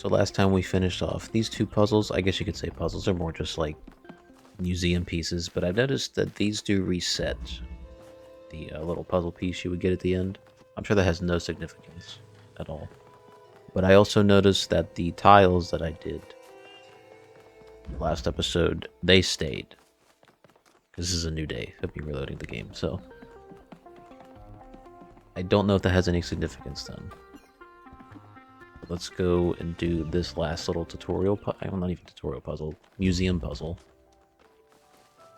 So last time we finished off these two puzzles. I guess you could say puzzles are more just like museum pieces, but I've noticed that these do reset the little puzzle piece you would get at the end. I'm sure that has no significance at all. But I also noticed that the tiles that I did last episode, they stayed. Because this is a new day of me reloading the game, so I don't know if that has any significance then. But let's go and do this last little tutorial, well, not even tutorial puzzle, museum puzzle.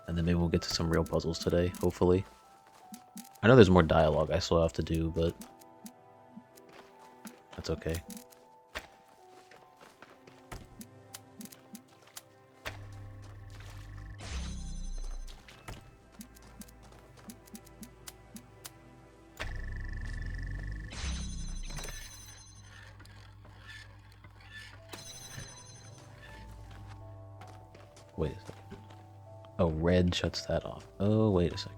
And then maybe we'll get to some real puzzles today, hopefully. I know there's more dialogue I still have to do, but that's okay. Wait a second. Oh, red shuts that off. Oh, wait a second.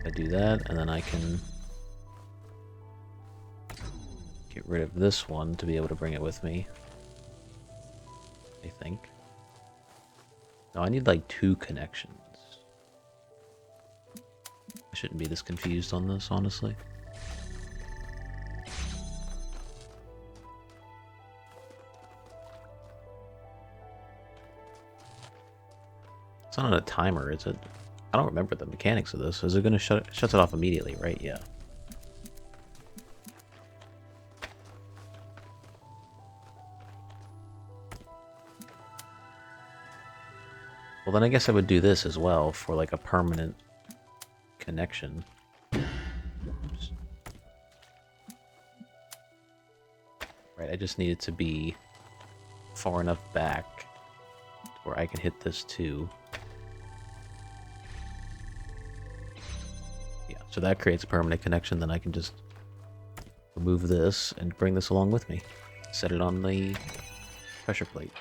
I do that, and then I can get rid of this one to be able to bring it with me. I think. No, I need like 2 connections. I shouldn't be this confused on this, honestly. It's not on a timer, is it? I don't remember the mechanics of this. Is it going to shuts it off immediately, right? Yeah. Well, then I guess I would do this as well for like a permanent connection. Oops. Right, I just need it to be far enough back where I can hit this too. Yeah, so that creates a permanent connection, then I can just remove this and bring this along with me. Set it on the pressure plate.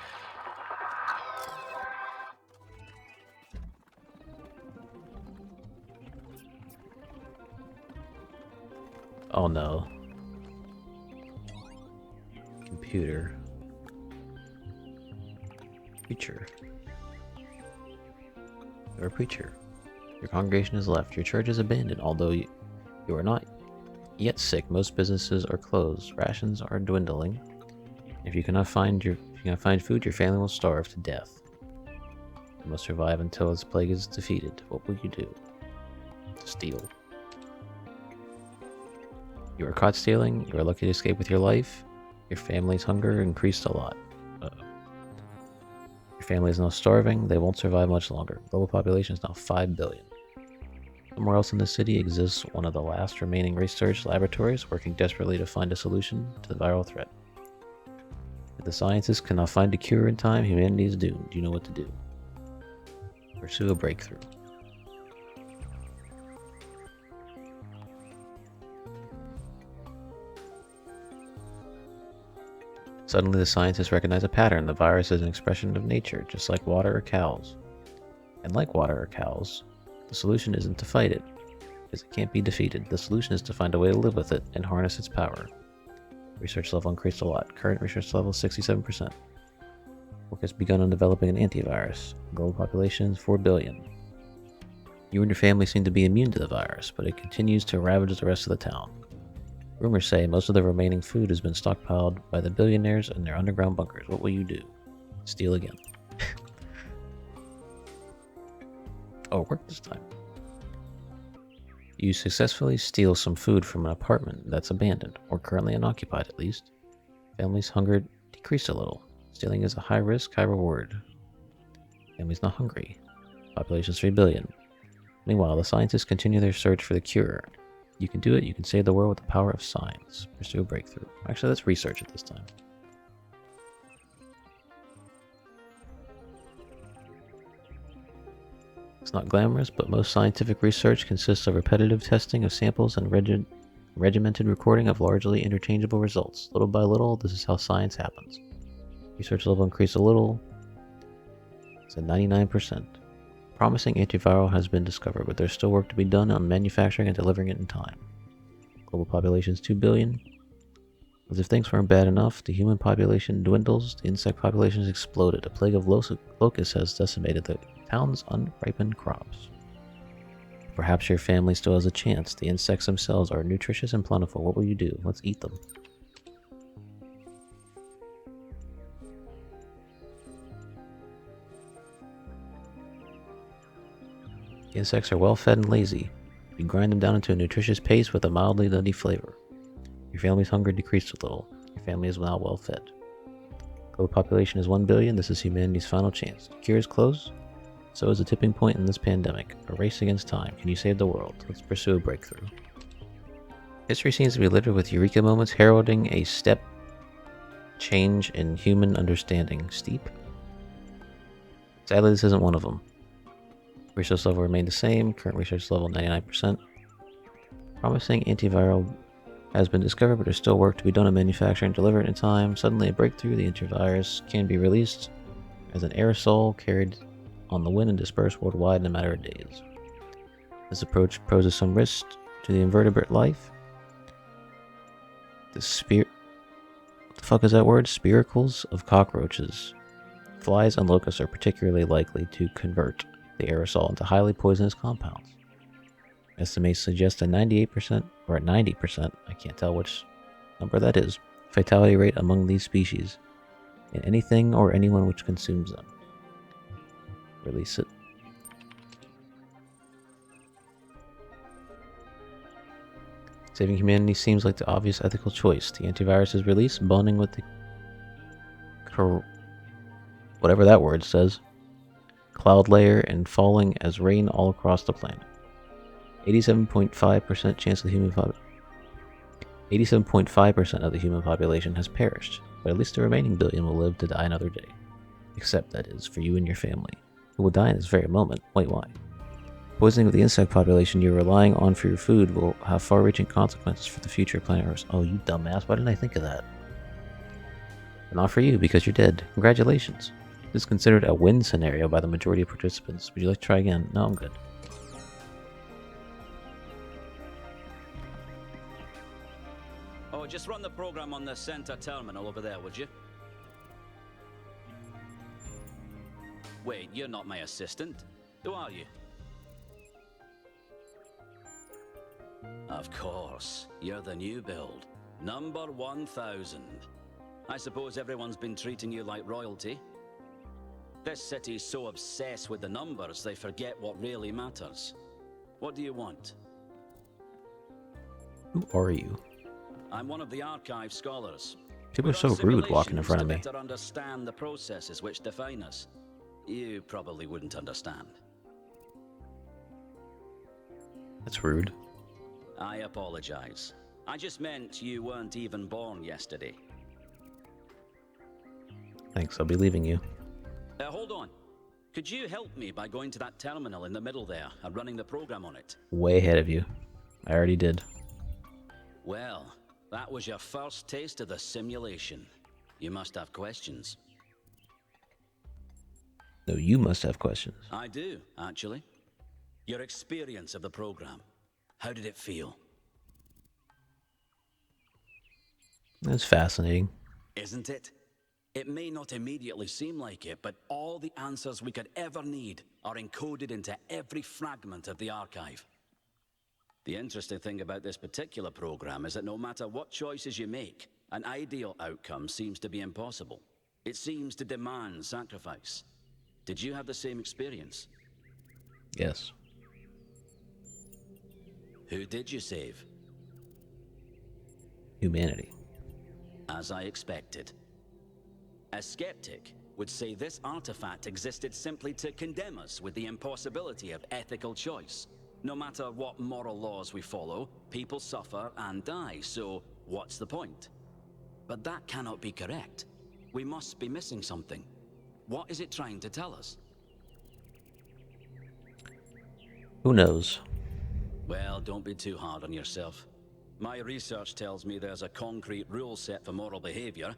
Oh no. Computer. Preacher. You're a preacher. Your congregation is left. Your church is abandoned. Although you are not yet sick, most businesses are closed. Rations are dwindling. If you cannot find food, your family will starve to death. You must survive until this plague is defeated. What will you do? Steal. You were caught stealing. You are lucky to escape with your life. Your family's hunger increased a lot. Your family is now starving. They won't survive much longer. Global population is now 5 billion. Somewhere else in the city exists one of the last remaining research laboratories working desperately to find a solution to the viral threat. If the scientists cannot find a cure in time, humanity is doomed. You know what to do. Pursue a breakthrough. Suddenly, the scientists recognize a pattern. The virus is an expression of nature, just like water or cows. And like water or cows, the solution isn't to fight it, because it can't be defeated. The solution is to find a way to live with it and harness its power. Research level increased a lot. Current research level is 67%. Work has begun on developing an antivirus. Global population is 4 billion. You and your family seem to be immune to the virus, but it continues to ravage the rest of the town. Rumors say most of the remaining food has been stockpiled by the billionaires in their underground bunkers. What will you do? Steal again. Oh, it worked this time. You successfully steal some food from an apartment that's abandoned, or currently unoccupied at least. Family's hunger decreased a little. Stealing is a high risk, high reward. Family's not hungry. Population is 3 billion. Meanwhile, the scientists continue their search for the cure. You can do it. You can save the world with the power of science. Pursue a breakthrough. Actually, let's research it this time. It's not glamorous, but most scientific research consists of repetitive testing of samples and regimented recording of largely interchangeable results. Little by little, this is how science happens. Research level increased a little. It's at 99%. Promising antiviral has been discovered, but there's still work to be done on manufacturing and delivering it in time. Global population is 2 billion. As if things weren't bad enough, the human population dwindles, the insect population has exploded. A plague of locusts has decimated the town's unripened crops. Perhaps your family still has a chance. The insects themselves are nutritious and plentiful. What will you do? Let's eat them. The insects are well fed and lazy. You grind them down into a nutritious paste with a mildly nutty flavor. Your family's hunger decreased a little. Your family is now well fed. Global population is 1 billion. This is humanity's final chance. The cure is close. So is a tipping point in this pandemic. A race against time. Can you save the world? Let's pursue a breakthrough. History seems to be littered with eureka moments heralding a step change in human understanding. Steep? Sadly, this isn't one of them. Research level remained the same. Current research level 99%. Promising antiviral has been discovered, but there's still work to be done on manufacturing and deliver it in time. Suddenly a breakthrough. The antivirus can be released as an aerosol carried on the wind and dispersed worldwide in a matter of days. This approach poses some risk to the invertebrate life. What the fuck is that word? Spiracles of cockroaches. Flies and locusts are particularly likely to convert the aerosol into highly poisonous compounds. Estimates suggest a 98% or a 90%, I can't tell which number that is, fatality rate among these species in anything or anyone which consumes them. Release it. Saving humanity seems like the obvious ethical choice. The antivirus is released, bonding with the whatever that word says, cloud layer, and falling as rain all across the planet. 87.5% chance of the human 87.5% of the human population has perished, but at least the remaining billion will live to die another day. Except, that is, for you and your family, who will die in this very moment. Wait, why? Poisoning of the insect population you're relying on for your food will have far-reaching consequences for the future of planet Earth. Oh, you dumbass, why didn't I think of that? But not for you, because you're dead. Congratulations. This is considered a win scenario by the majority of participants. Would you like to try again? No, I'm good. Oh, just run the program on the center terminal over there, would you? Wait, you're not my assistant. Who are you? Of course, you're the new build. Number 1000. I suppose everyone's been treating you like royalty. This city's so obsessed with the numbers, they forget what really matters. What do you want? Who are you? I'm one of the archive scholars. People are so rude walking in front of me. To better understand the processes which define us. You probably wouldn't understand. That's rude. I apologize. I just meant you weren't even born yesterday. Thanks, I'll be leaving you. Hold on. Could you help me by going to that terminal in the middle there and running the program on it? Way ahead of you. I already did. Well, that was your first taste of the simulation. You must have questions. No, you must have questions. I do, actually. Your experience of the program. How did it feel? That's fascinating. Isn't it? It may not immediately seem like it, but all the answers we could ever need are encoded into every fragment of the archive. The interesting thing about this particular program is that no matter what choices you make, an ideal outcome seems to be impossible. It seems to demand sacrifice. Did you have the same experience? Yes. Who did you save? Humanity. As I expected. A skeptic would say this artifact existed simply to condemn us with the impossibility of ethical choice. No matter what moral laws we follow, people suffer and die, so what's the point? But that cannot be correct. We must be missing something. What is it trying to tell us? Who knows? Well, don't be too hard on yourself. My research tells me there's a concrete rule set for moral behavior,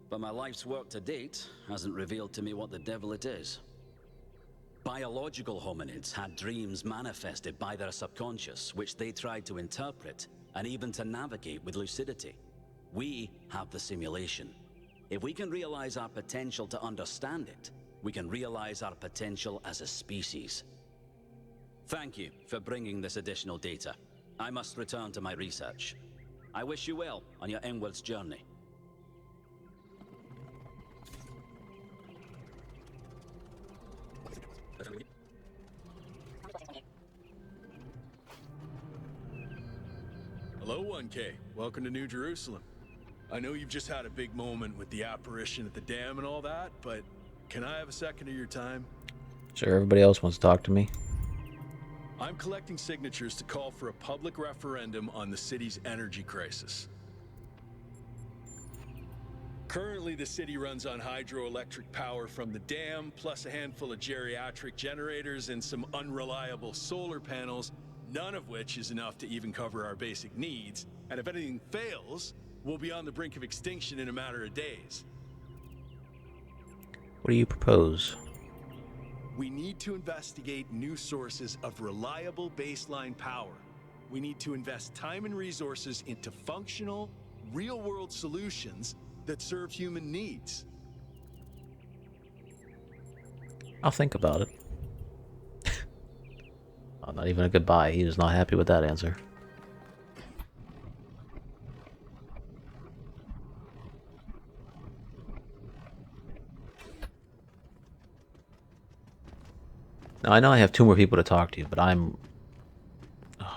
but my life's work to date hasn't revealed to me what the devil it is. Biological hominids had dreams manifested by their subconscious, which they tried to interpret and even to navigate with lucidity. We have the simulation. If we can realize our potential to understand it, we can realize our potential as a species. Thank you for bringing this additional data. I must return to my research. I wish you well on your inwards journey. Hello, 1K. Welcome to New Jerusalem. I know you've just had a big moment with the apparition at the dam and all that, but can I have a second of your time? Sure, everybody else wants to talk to me. I'm collecting signatures to call for a public referendum on the city's energy crisis. Currently, the city runs on hydroelectric power from the dam, plus a handful of geriatric generators and some unreliable solar panels, none of which is enough to even cover our basic needs. And if anything fails, we'll be on the brink of extinction in a matter of days. What do you propose? We need to investigate new sources of reliable baseline power. We need to invest time and resources into functional, real-world solutions that serve human needs. I'll think about it. Oh, not even a goodbye. He was not happy with that answer. Now, I know I have 2 more people to talk to, but I'm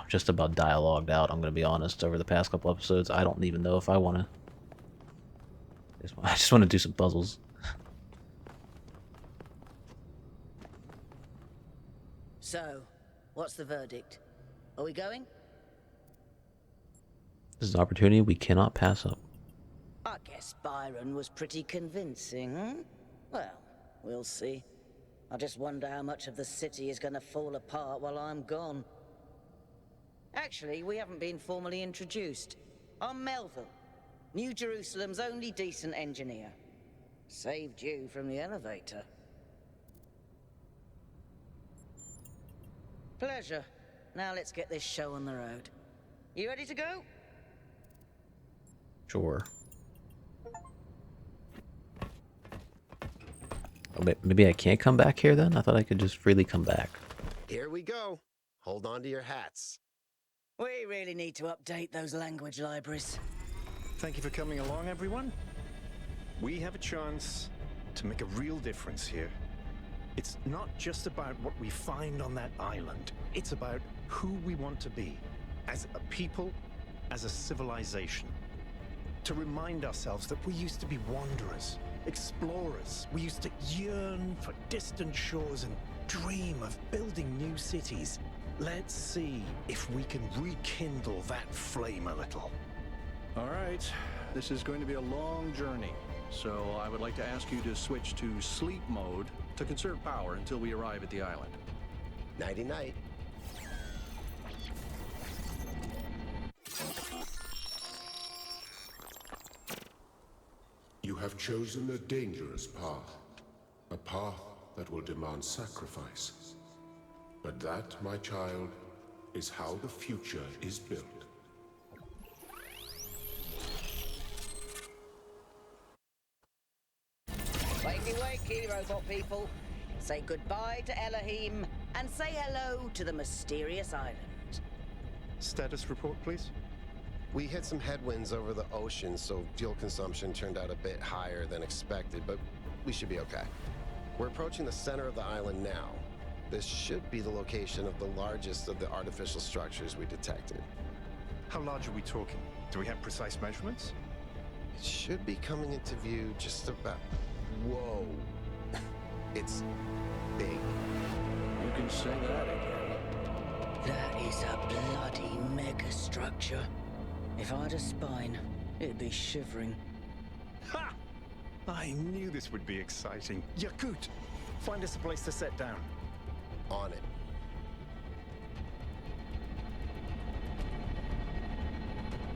just about dialogued out, I'm going to be honest. Over the past couple episodes, I don't even know if I want to... I just want to do some puzzles. So, what's the verdict? Are we going? This is an opportunity we cannot pass up. I guess Byron was pretty convincing, hmm? Well, we'll see. I just wonder how much of the city is going to fall apart while I'm gone. Actually, we haven't been formally introduced. I'm Melville, New Jerusalem's only decent engineer. Saved you from the elevator. Pleasure. Now let's get this show on the road. You ready to go? Sure. Oh, maybe I can't come back here then? I thought I could just freely come back. Here we go. Hold on to your hats. We really need to update those language libraries. Thank you for coming along, everyone. We have a chance to make a real difference here. It's not just about what we find on that island. It's about who we want to be, as a people, as a civilization. To remind ourselves that we used to be wanderers, explorers. We used to yearn for distant shores and dream of building new cities. Let's see if we can rekindle that flame a little. All right, this is going to be a long journey, so I would like to ask you to switch to sleep mode to conserve power until we arrive at the island. Nighty-night. You have chosen a dangerous path, a path that will demand sacrifice. But that, my child, is how the future is built. Wakey, wakey, robot people. Say goodbye to Elohim, and say hello to the mysterious island. Status report, please. We hit some headwinds over the ocean, so fuel consumption turned out a bit higher than expected, but we should be okay. We're approaching the center of the island now. This should be the location of the largest of the artificial structures we detected. How large are we talking? Do we have precise measurements? It should be coming into view just about... Whoa. It's big. You can say that again. That is a bloody megastructure. If I had a spine, it'd be shivering. Ha! I knew this would be exciting. Yakut, find us a place to set down. On it.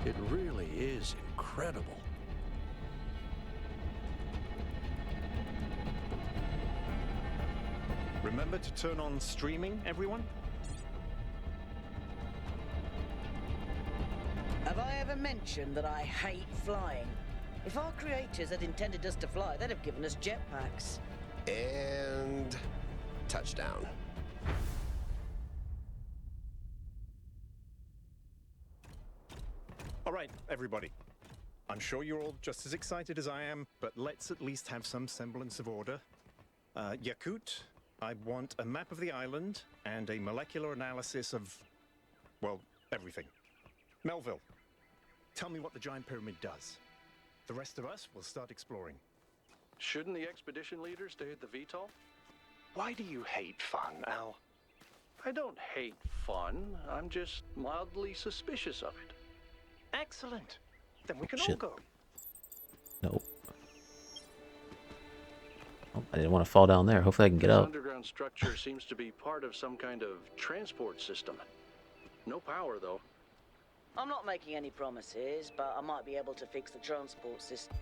It really is incredible. Remember to turn on streaming, everyone? Have I ever mention that I hate flying? If our creators had intended us to fly, they'd have given us jetpacks. And touchdown. All right, everybody. I'm sure you're all just as excited as I am, but let's at least have some semblance of order. Yakut, I want a map of the island and a molecular analysis of, well, everything. Melville, tell me what the giant pyramid does. The rest of us will start exploring. Shouldn't the expedition leader stay at the VTOL? Why do you hate fun, Al? I don't hate fun. I'm just mildly suspicious of it. Excellent. Then we can all Shit. go. Nope. Oh, I didn't want to fall down there. Hopefully I can get This up. underground structure seems to be part of some kind of transport system. No power, though. I'm not making any promises, but I might be able to fix the transport system.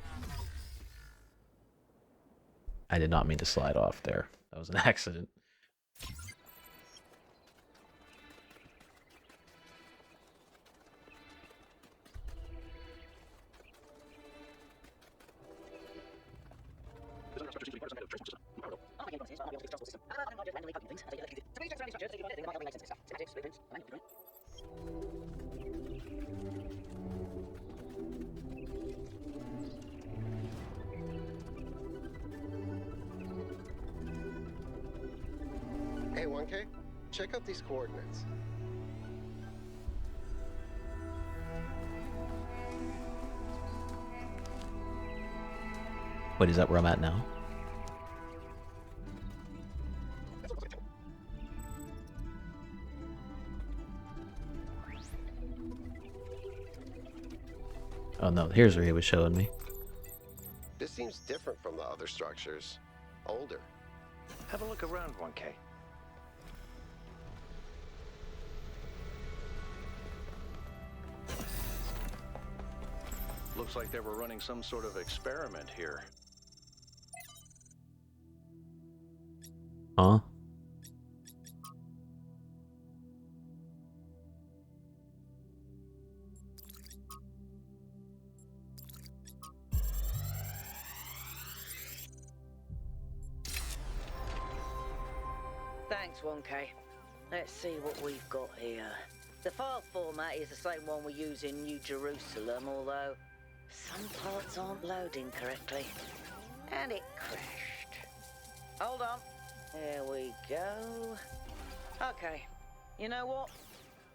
I did not mean to slide off there. That was an accident. This underground structure seems to be part of some kind of transport system. No power, though. I'm not making any promises, but I might be able to fix the transport system. I'm not just randomly poking things. To be just surrounding structures, they might have license stuff. Schematics, blueprints, manual blueprint. Hey, 1K, check out these coordinates. Wait, is that where I'm at now? Oh no, here's where he was showing me. This seems different from the other structures. Older. Have a look around, 1K. Looks like they were running some sort of experiment here. Huh? Thanks, 1K. Let's see what we've got here. The file format is the same one we use in New Jerusalem, although some parts aren't loading correctly. And it crashed. Hold on. There we go. Okay. You know what?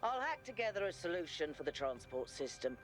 I'll hack together a solution for the transport system.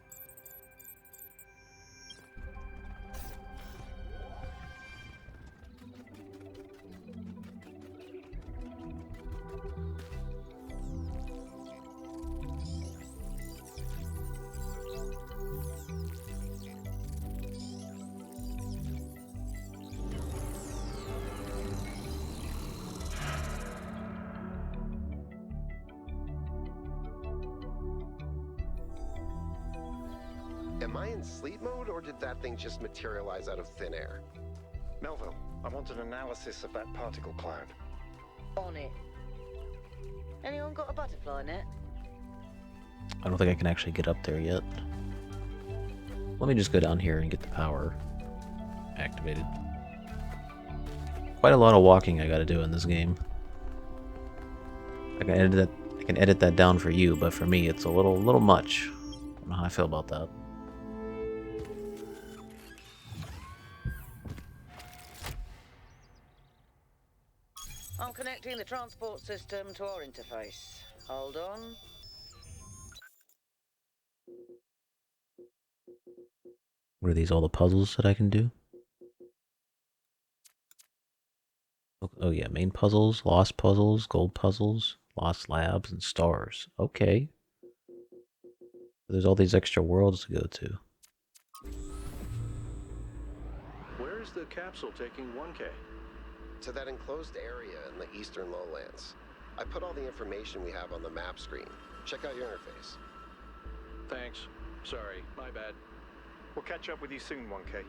Am I in sleep mode, or did that thing just materialize out of thin air? Melville, I want an analysis of that particle cloud. On it. Anyone got a butterfly net? I don't think I can actually get up there yet. Let me just go down here and get the power activated. Quite a lot of walking I gotta do in this game. I can edit that down for you, but for me it's a little much. I don't know how I feel about that. I'm connecting the transport system to our interface. Hold on. What are these, all the puzzles that I can do? Oh yeah, main puzzles, lost puzzles, gold puzzles, lost labs, and stars. Okay. There's all these extra worlds to go to. Where is the capsule taking 1K? To that enclosed area in the eastern lowlands. I put all the information we have on the map screen. Check out your interface. Thanks. Sorry, my bad. We'll catch up with you soon, 1K.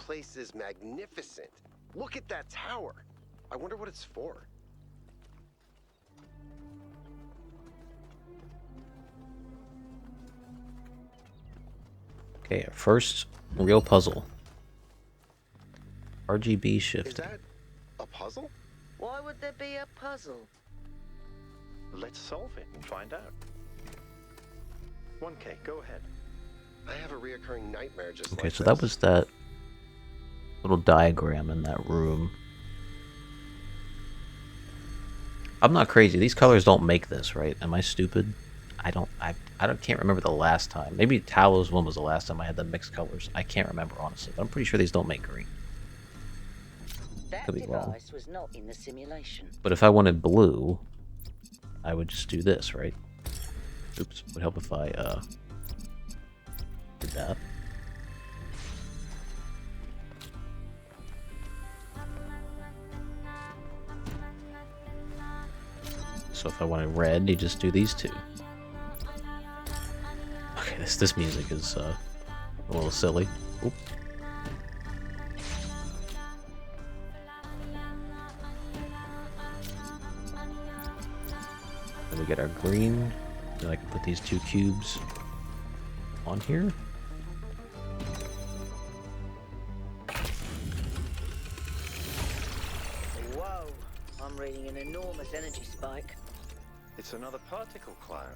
place is magnificent. Look at that tower. I wonder what it's for. Okay, our first real puzzle. RGB shift. Is that a puzzle? Why would there be a puzzle? Let's solve it and find out. 1K, go ahead. I have a reoccurring nightmare just Okay, like so this. that was that little diagram in that room. I'm not crazy. These colors don't make this, right? Am I stupid? I can't remember the last time. Maybe Talos one was the last time I had the mixed colors. I can't remember honestly, but I'm pretty sure these don't make green. That Could be wrong. device was not in the simulation. But if I wanted blue, I would just do this, right? Oops, would help if I did that. So if I wanted red, you just do these two. Okay, this music is a little silly. Oop. Then we get our green. Then I can put these two cubes on here. Whoa, I'm reading an enormous energy spike. It's another particle cloud.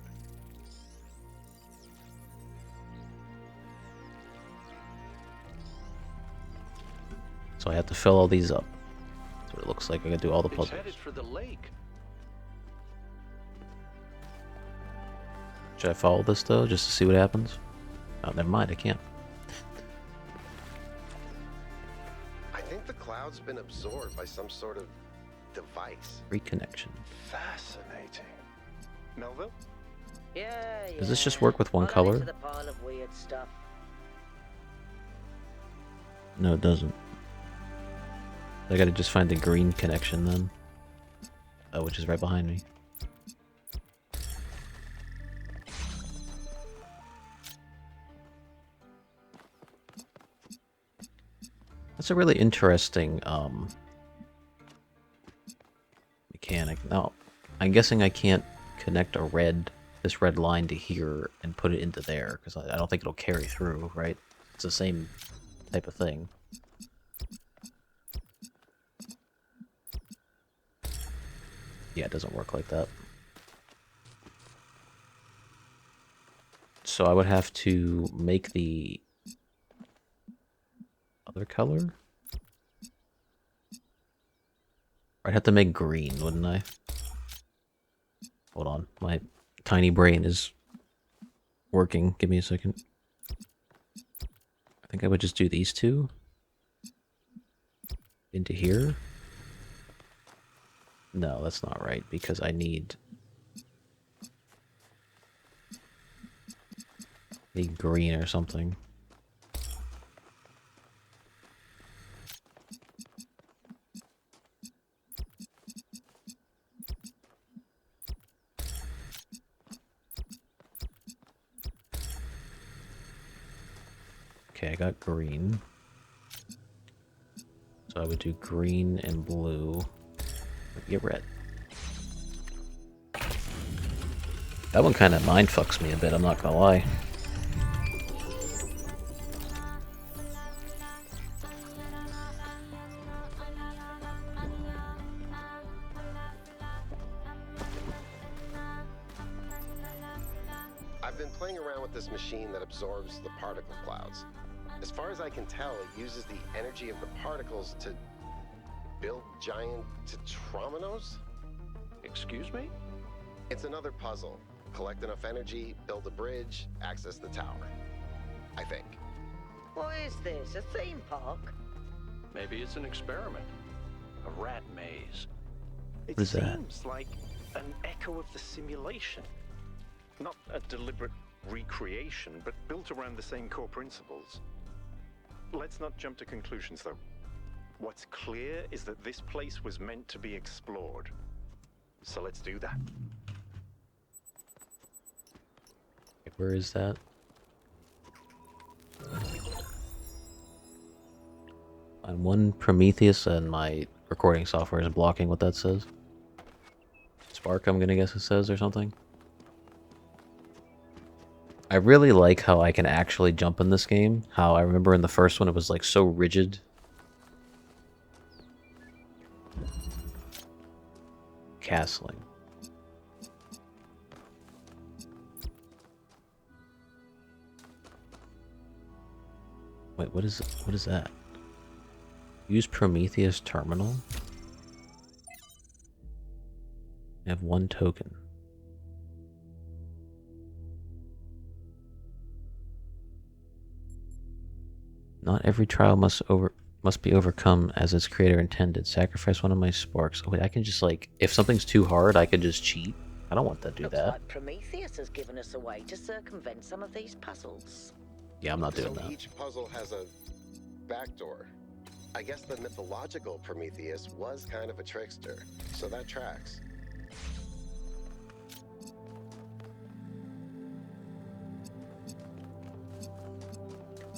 So I have to fill all these up. That's what it looks like. I gotta do all the It's puzzles. headed for the lake. Should I follow this though, just to see what happens? Oh, never mind, I can't. I think the cloud's been absorbed by some sort of device. Reconnection. Fascinating. Melville? Yeah. Does this just work with one I'll add it color? to the pile of weird stuff. No, it doesn't. I gotta just find the green connection then. Oh, which is right behind me. That's a really interesting mechanic. Now, I'm guessing I can't connect this red line to here and put it into there, because I don't think it'll carry through, right? It's the same type of thing. Yeah, it doesn't work like that. So I would have to make the other color? I'd have to make green, wouldn't I? Hold on, my tiny brain is working. Give me a second. I think I would just do these two into here. No, that's not right, because I need green or something. Okay, I got green. So I would do green and blue. Get red. That one kind of mind fucks me a bit, I'm not gonna lie. I've been playing around with this machine that absorbs the particle clouds. As far as I can tell, it uses the energy of the particles to build giant tetrominos? Excuse me? It's another puzzle. Collect enough energy, build a bridge, access the tower. I think. What is this? A theme park? Maybe it's an experiment. A rat maze. It What is that? seems like an echo of the simulation. Not a deliberate recreation, but built around the same core principles. Let's not jump to conclusions, though. What's clear is that this place was meant to be explored. So let's do that. Where is that? one Prometheus, and my recording software is blocking what that says. Spark, I'm gonna guess it says, or something. I really like how I can actually jump in this game. How I remember in the first one it was like so rigid. Castling. Wait, what is that? Use Prometheus terminal. I have 1 token. Not every trial must be overcome as its creator intended. Sacrifice one of my sparks. Oh wait, I can just like, if something's too hard, I can just cheat. I don't want to do that. Like Prometheus has given us a way to circumvent some of these puzzles. Yeah, I'm not doing that. Each puzzle has a backdoor. I guess the mythological Prometheus was kind of a trickster, so that tracks.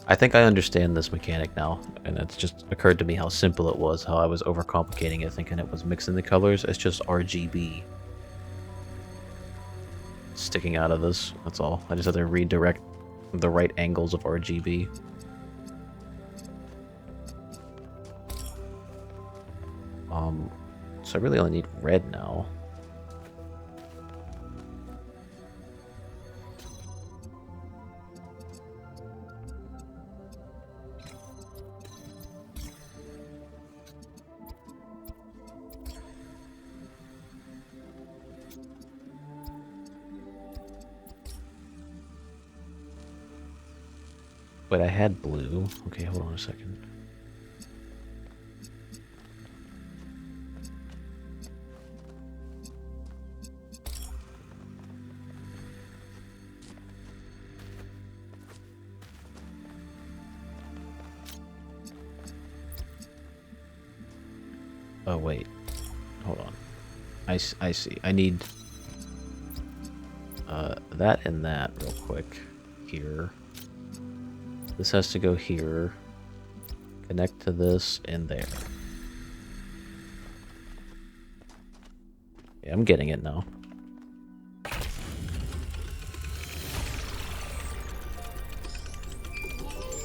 I think I understand this mechanic now, and it's just occurred to me how simple it was, how I was overcomplicating it, thinking it was mixing the colors. It's just RGB sticking out of this, that's all. I just have to redirect the right angles of RGB. So I really only need red now. Wait, I had blue. Okay, hold on a second. Oh, wait. Hold on. I see. I need that and that real quick here. This has to go here, connect to this, and there. Yeah, I'm getting it now.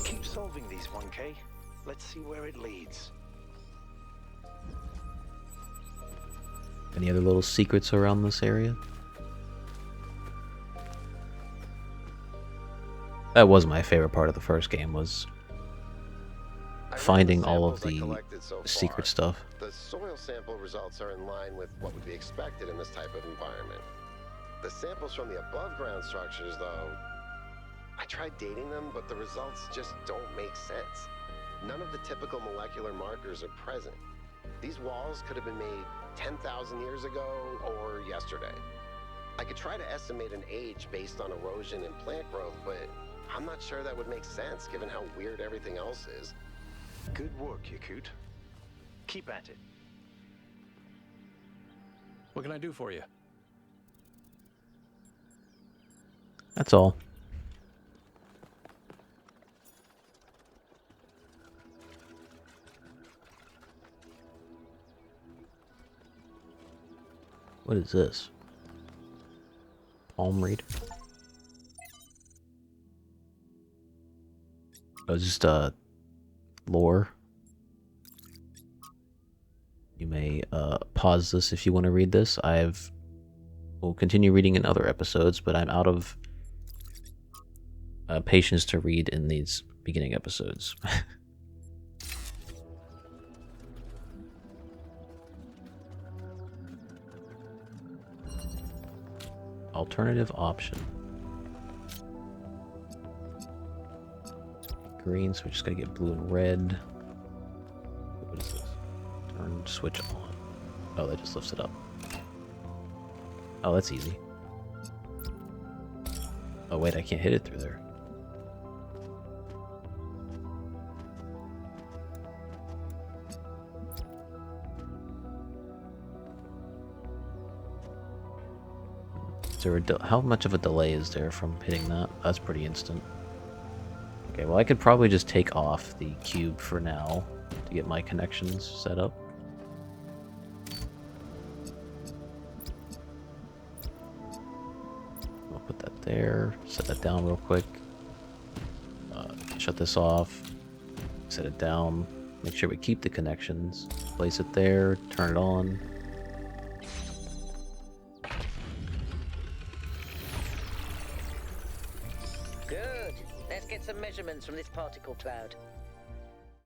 Keep solving these, 1K. Let's see where it leads. Any other little secrets around this area? That was my favorite part of the first game, was finding all of the secret stuff. The soil sample results are in line with what would be expected in this type of environment. The samples from the above ground structures, though, I tried dating them, but the results just don't make sense. None of the typical molecular markers are present. These walls could have been made 10,000 years ago or yesterday. I could try to estimate an age based on erosion and plant growth, but I'm not sure that would make sense given how weird everything else is. Good work, Yakut. Keep at it. What can I do for you? That's all. What is this? Palm reader? Oh, just lore. You may pause this if you want to read this. Will continue reading in other episodes, but I'm out of patience to read in these beginning episodes. Alternative option. Green, so we just gotta get blue and red. What is this? Turn switch on. Oh, that just lifts it up. Oh, that's easy. Oh wait, I can't hit it through there. Is there how much of a delay is there from hitting that? That's pretty instant. Okay, well I could probably just take off the cube for now. to get my connections set up. I'll put that there, set that down real quick. Shut this off, set it down, make sure we keep the connections, place it there, turn it on. Good. Let's get some measurements from this particle cloud.